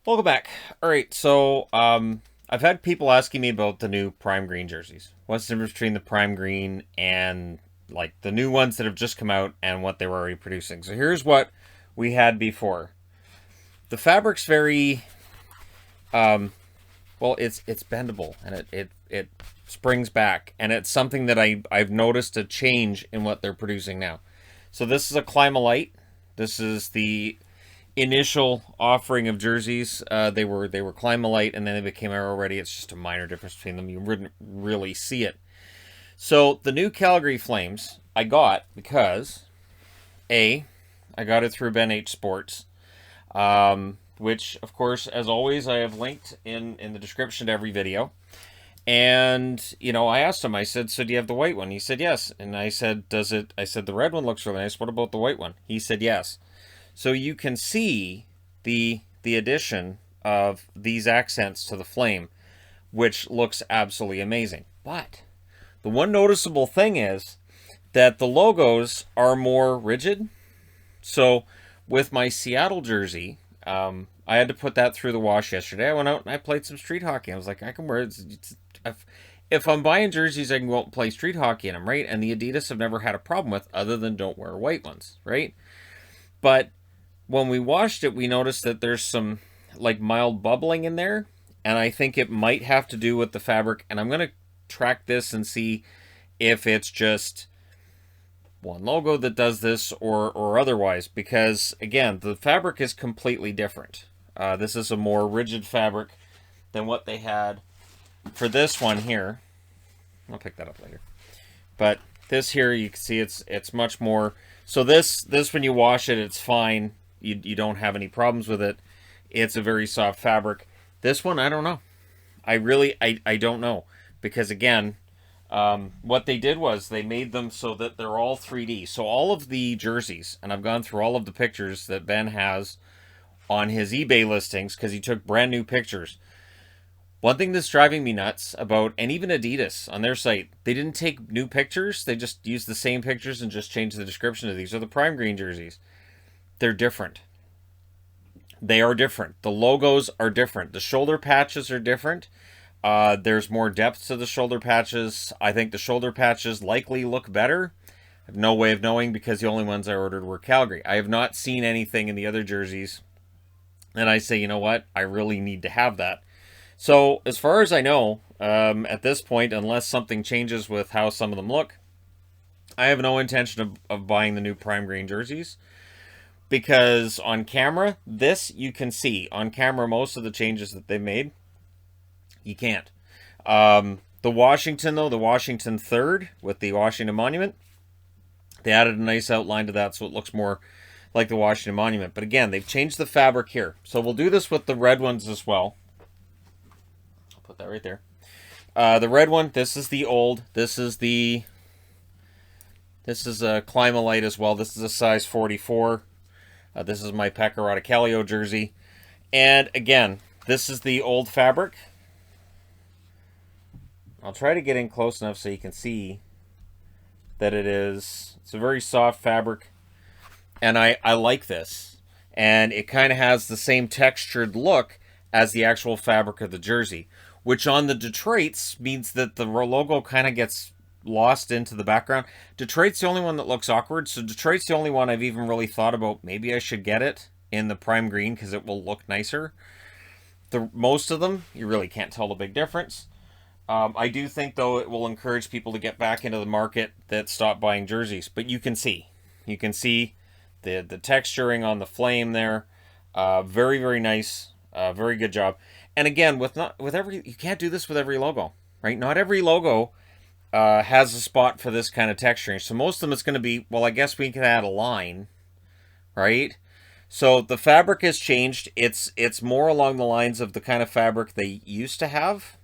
Welcome back. All right, so I've had people asking me about the new Primegreen jerseys. What's the difference between the Primegreen and like the new ones that have just come out and what they were already producing? So here's what we had before. The fabric's very well, it's bendable and it springs back, and it's something that I've noticed a change in what they're producing now. So this is a Climalite. This is the initial offering of jerseys. They were Climalite, and then they became Aero Ready. It's just a minor difference between them. You wouldn't really see it. So the new Calgary Flames I got because I got it through Ben H Sports, which of course, as always, I have linked in the description to every video. And I asked him. I said, "So do you have the white one?" He said, "Yes." And I said, "Does it?" I said, "The red one looks really nice. What about the white one?" He said, "Yes." So you can see the addition of these accents to the flame, which looks absolutely amazing. But the one noticeable thing is that the logos are more rigid. So with my Seattle jersey, I had to put that through the wash yesterday. I went out and I played some street hockey. I was like, I can wear it. If I'm buying jerseys, I can go out and play street hockey in them, right? And the Adidas have never had a problem with, other than don't wear white ones, right? But when we washed it, we noticed that there's some like mild bubbling in there, and I think it might have to do with the fabric. And I'm gonna track this and see if it's just one logo that does this or otherwise, because again, the fabric is completely different. This is a more rigid fabric than what they had for this one here. I'll pick that up later. But this here, you can see it's much more. So this when you wash it, it's fine. You don't have any problems with it. It's a very soft fabric. This one, I don't know. I don't know, because again, what they did was they made them so that they're all 3D. So all of the jerseys, and I've gone through all of the pictures that Ben has on his eBay listings because he took brand new pictures. One thing that's driving me nuts about, and even Adidas on their site, they didn't take new pictures. They just used the same pictures and just changed the description of these. Are the Primegreen jerseys. They're different. They are different. The logos are different. The shoulder patches are different. There's more depth to the shoulder patches. I think the shoulder patches likely look better. I have no way of knowing because the only ones I ordered were Calgary. I have not seen anything in the other jerseys. And I say, you know what? I really need to have that. So, as far as I know, at this point, unless something changes with how some of them look, I have no intention of buying the new Primegreen jerseys. Because on camera, this you can see. On camera, most of the changes that they made, you can't. The Washington, though, the Washington 3rd with the Washington Monument, they added a nice outline to that so it looks more like the Washington Monument. But again, they've changed the fabric here. So we'll do this with the red ones as well. I'll put that right there. The red one, this is the old. This is a Climalite as well. This is a size 44. This is my Pekka Radicalio jersey. And again, this is the old fabric. I'll try to get in close enough so you can see that it's a very soft fabric. And I like this. And it kind of has the same textured look as the actual fabric of the jersey, which on the Detroit's means that the logo kind of gets lost into the background. Detroit's the only one that looks awkward, so Detroit's the only one I've even really thought about. Maybe I should get it in the Primegreen because it will look nicer. Most of them, you really can't tell the big difference. I do think, though, it will encourage people to get back into the market that stopped buying jerseys. But you can see the texturing on the flame there. Very, very nice. Very good job. And again, you can't do this with every logo, right? Not every logo has a spot for this kind of texturing. So most of them it's going to be, well, I guess we can add a line, right? So the fabric has changed. It's more along the lines of the kind of fabric they used to have.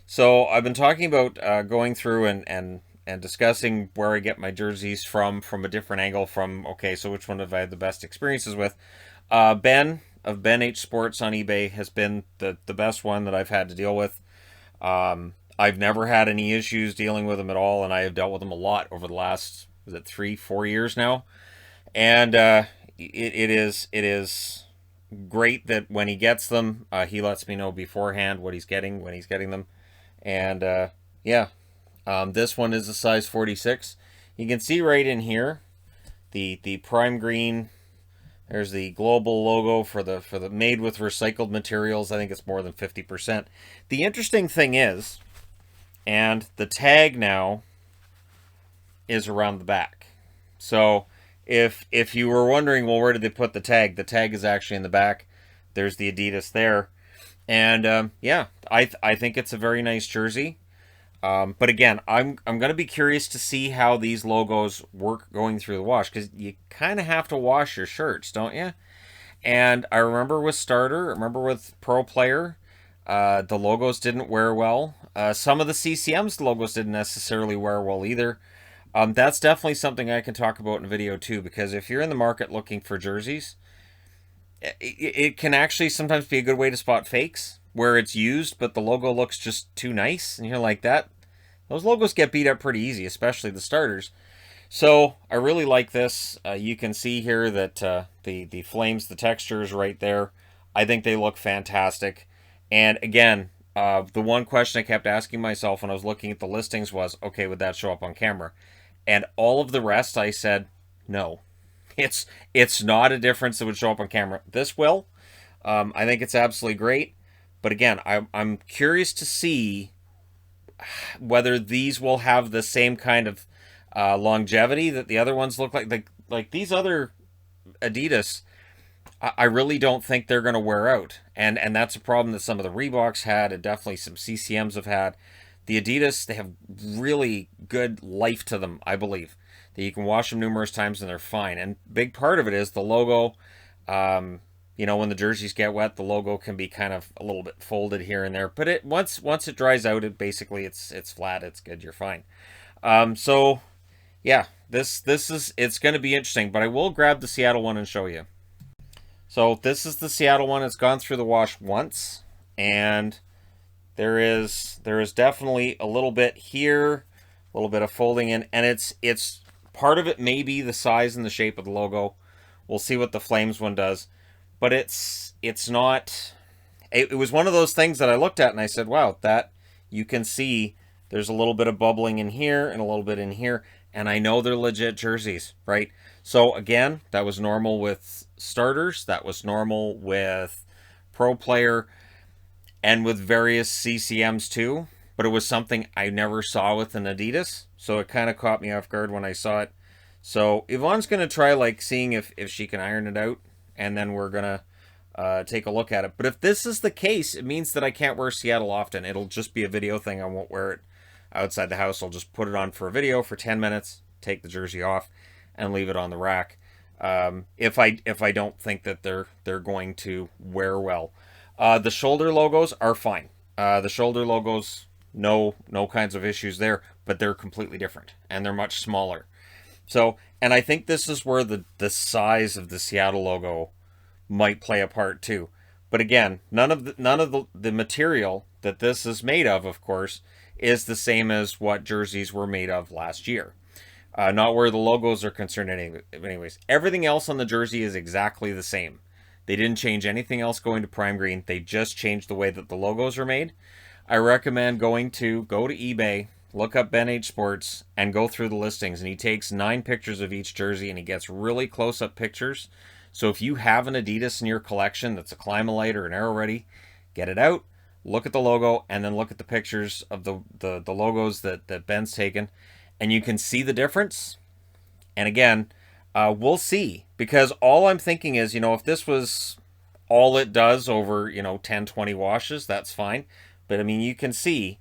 So I've been talking about going through and discussing where I get my jerseys from a different angle. Okay, so which one have I had the best experiences with? Ben of Ben H Sports on eBay has been the best one that I've had to deal with. I've never had any issues dealing with them at all, and I have dealt with them a lot over the last, was it 3-4 years now? And it is great that when he gets them, he lets me know beforehand what he's getting when he's getting them. And yeah, this one is a size 46. You can see right in here the Primegreen. There's the global logo for the made with recycled materials. I think it's more than 50%. The interesting thing is, and the tag now is around the back. So if you were wondering, well, where did they put the tag? The tag is actually in the back. There's the Adidas there, and yeah, I think it's a very nice jersey. But again, I'm gonna be curious to see how these logos work going through the wash, because you kind of have to wash your shirts, don't you? And I remember with Starter, I remember with Pro Player, the logos didn't wear well. Some of the CCM's logos didn't necessarily wear well either. That's definitely something I can talk about in a video too, because if you're in the market looking for jerseys, it can actually sometimes be a good way to spot fakes where it's used, but the logo looks just too nice, and you're like that. Those logos get beat up pretty easy, especially the starters. So I really like this. You can see here that the flames, the texture is right there. I think they look fantastic. And again, the one question I kept asking myself when I was looking at the listings was, okay, would that show up on camera? And all of the rest, I said, no. It's not a difference that would show up on camera. This will. I think it's absolutely great. But again, I'm curious to see whether these will have the same kind of longevity that the other ones look like. Like these other Adidas, I really don't think they're going to wear out. And that's a problem that some of the Reeboks had, and definitely some CCMs have had. The Adidas, they have really good life to them, I believe. That you can wash them numerous times and they're fine. And big part of it is the logo. You know, when the jerseys get wet, the logo can be kind of a little bit folded here and there. But it once it dries out, it basically it's flat. It's good. You're fine. So yeah, it's going to be interesting. But I will grab the Seattle one and show you. So this is the Seattle one. It's gone through the wash once, and there is definitely a little bit here, a little bit of folding in, and it's part of it may be the size and the shape of the logo. We'll see what the Flames one does, but it's not. It was one of those things that I looked at and I said, wow, that you can see there's a little bit of bubbling in here and a little bit in here, and I know they're legit jerseys, right? So again, that was normal with starters, that was normal with Pro Player, and with various CCMs too, but it was something I never saw with an Adidas, so it kind of caught me off guard when I saw it. So Yvonne's going to try like seeing if she can iron it out, and then we're going to take a look at it. But if this is the case, it means that I can't wear Seattle often. It'll just be a video thing. I won't wear it outside the house. I'll just put it on for a video for 10 minutes, take the jersey off, and leave it on the rack. If I don't think that they're going to wear well. The shoulder logos are fine. The shoulder logos, no kinds of issues there, but they're completely different and they're much smaller. So, and I think this is where the size of the Seattle logo might play a part too. But again, none of the material that this is made of course, is the same as what jerseys were made of last year. Not where the logos are concerned anyways. Everything else on the jersey is exactly the same. They didn't change anything else going to Primegreen. They just changed the way that the logos are made. I recommend go to eBay, look up Ben H Sports, and go through the listings. And he takes 9 pictures of each jersey, and he gets really close-up pictures. So if you have an Adidas in your collection that's a Climalite or an Aero Ready, get it out, look at the logo, and then look at the pictures of the logos that Ben's taken. And you can see the difference. And again, we'll see. Because all I'm thinking is, if this was all it does over, 10, 20 washes, that's fine. But, I mean, you can see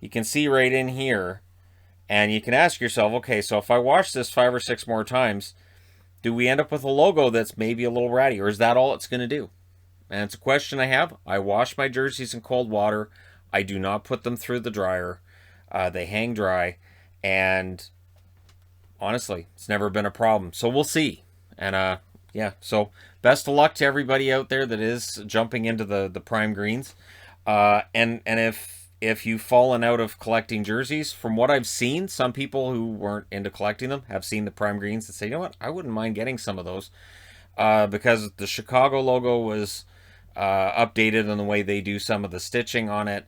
right in here, and you can ask yourself, okay, so if I wash this 5 or 6 more times, do we end up with a logo that's maybe a little ratty, or is that all it's going to do? And it's a question I have. I wash my jerseys in cold water. I do not put them through the dryer. They hang dry, and honestly, it's never been a problem. So we'll see. And yeah, so best of luck to everybody out there that is jumping into the Primegreens. And if you've fallen out of collecting jerseys, from what I've seen, some people who weren't into collecting them have seen the Primegreens and say, you know what, I wouldn't mind getting some of those. because the Chicago logo was updated on the way they do some of the stitching on it.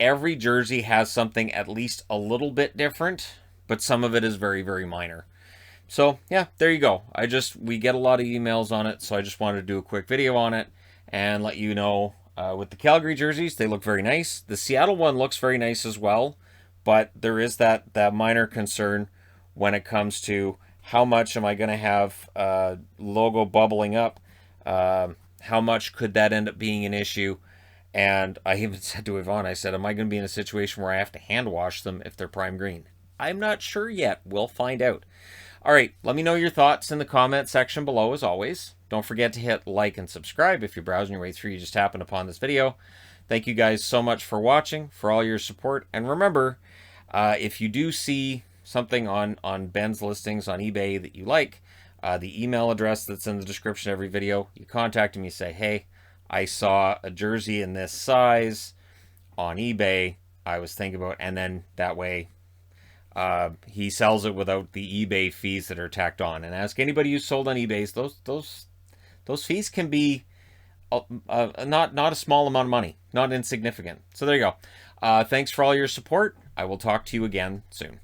Every jersey has something at least a little bit different, but some of it is very, very minor. So yeah, there you go. We get a lot of emails on it, so I just wanted to do a quick video on it and let you know. With the Calgary jerseys, they look very nice. The Seattle one looks very nice as well, but there is that minor concern when it comes to how much am I going to have logo bubbling up. How much could that end up being an issue? And I even said to Yvonne, I said, am I going to be in a situation where I have to hand wash them if they're prime green? I'm not sure yet. We'll find out. All right, let me know your thoughts in the comment section below, as always. Don't forget to hit like and subscribe if you're browsing your way through, you just happened upon this video. Thank you guys so much for watching, for all your support. And remember, if you do see something on Ben's listings on eBay that you like, the email address that's in the description of every video, you contact him, you say, hey, I saw a jersey in this size on eBay. I was thinking about, and then that way he sells it without the eBay fees that are tacked on. And ask anybody who's sold on eBay, those fees can be not a small amount of money, not insignificant. So there you go. Thanks for all your support. I will talk to you again soon.